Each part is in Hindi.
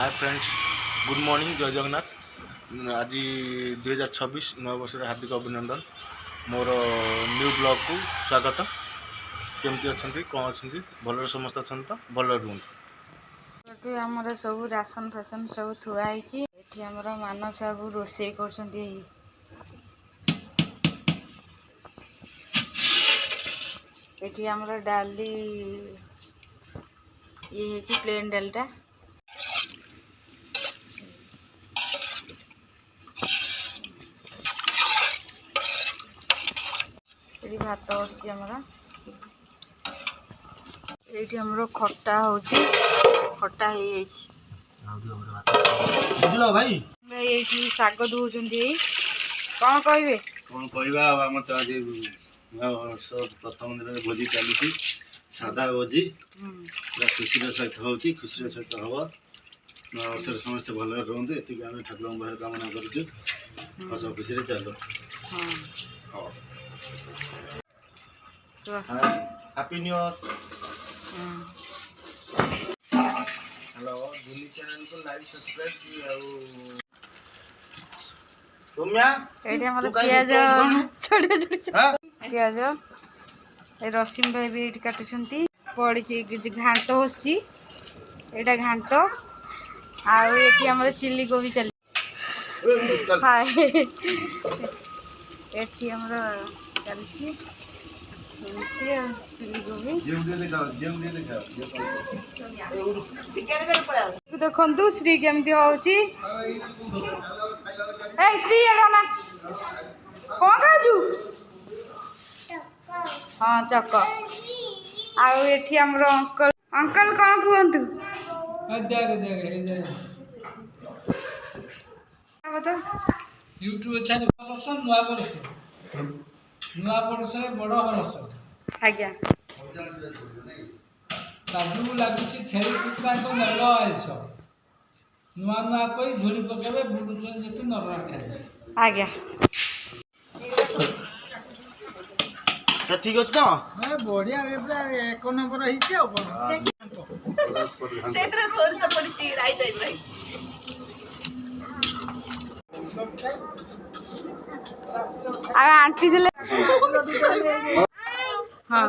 हाय फ्रेंड्स, गुड मॉर्निंग, जय जगन्नाथ। आज 2026 नव वर्ष हार्दिक अभिनंदन। मोर न्यू ब्लॉग को स्वागत। केमती अच्छा कौन अच्छा भल समस्त अच्छा तो भल रुहतु। आमर सब राशन फासन सब थुआई आमर मान सब रोसे कर आमर डाली ये प्लेन डालटा ये भात बसी आमर खटा हो खटा भाई शाग दौरान कौन कहे कौन कहवा तो आज प्रथम दिन भोजी चली सादा भोजी पूरा खुशी सहित हो खुशी सहित हम नया वर्ष समस्त भल रुहतु ये आम ठाकुर बाहर कामना करुचु हस खुशी चलो। Happy new year. Hello Delhi channel को लाइक सब्सक्राइब पियाज पियाज रसीम भाई भी ये काटुंट पड़ी घाट हो घाट आमर चिल्ली कोबी चली ये आमर चलती चिल्ली कोबी देखु श्री केमती हूँ श्री ना कौन खाजु हाँ चक आठी आमर अंकल अंकल कौन कहतु यूट्यूब चैनल नुआ बरस बड़ बरस आज्ञा काजू लगुच छेली कुकुरा को मेल आयस नुआ नुआ कोई झोली पकेबे बुलुचन जति नररा खाए आज्ञा ठीक अच्छे तो बढ़िया एक नंबर हिचे आ सोरस पड़ी राई टाइप रही आंटी दिले हाँ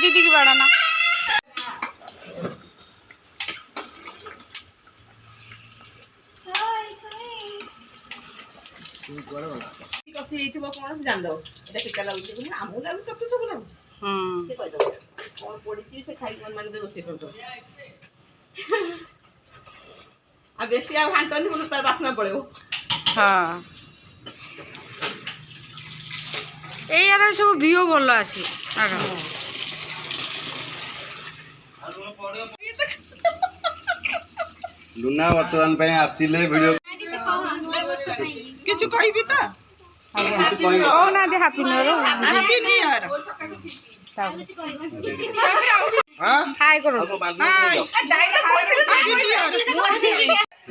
दीदी की बड़ा ना बेसी घाटनी बोलो तार बासना पड़े। हाँ यार सब भिओ भल आसी लुना बर्तमान आसिले वीडियो किछु कहबी त ओ ना दे हैप्पी न्यू ईयर हाय करो डायलॉग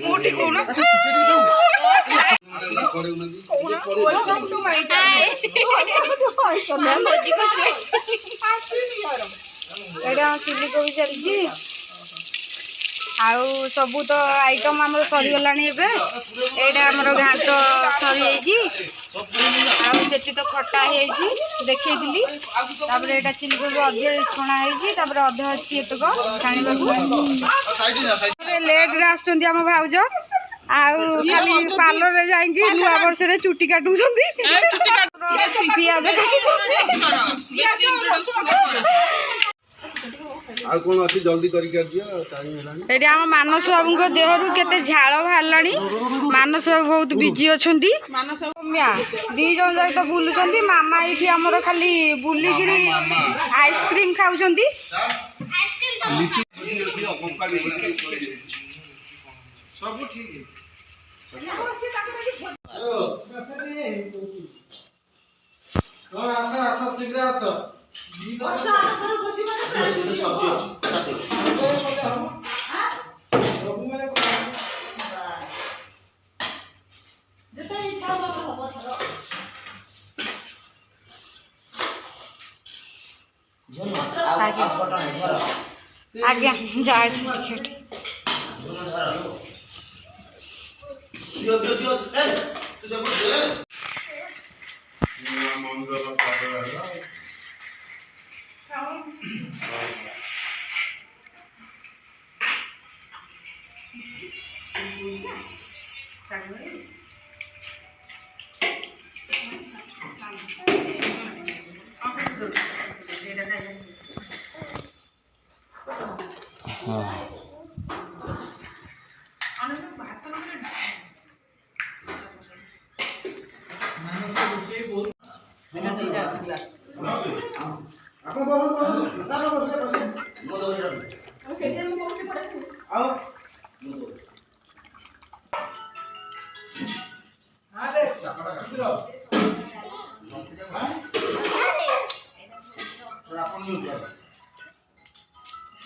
मोटी कोना चिल्ली कोबी चलती आउ सबू तो आइटम आमर सरीगला आमर घाट सरी आठी तो खटा देखी तापर चिल्ली कोबी अधे छणा अधे अच्छी एतक छाणा लेट आम भाउज आउ खाली पार्लर जाइए नुआ वर्ष चुटी काटुं पियाज आ कौन अच्छी जल्दी करके आम मानस बाबू देहरु केते झाल बाहरलानी मानस बाबू बहुत बिजी अच्छा दी जन जाक तो बुलुंट मामा ये आमर खाली बुलिकी आइसक्रीम खाऊं शीघ्र आस ଆଜ୍ଞା ଯାଉଛି ଟିକେ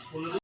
ଆପଣ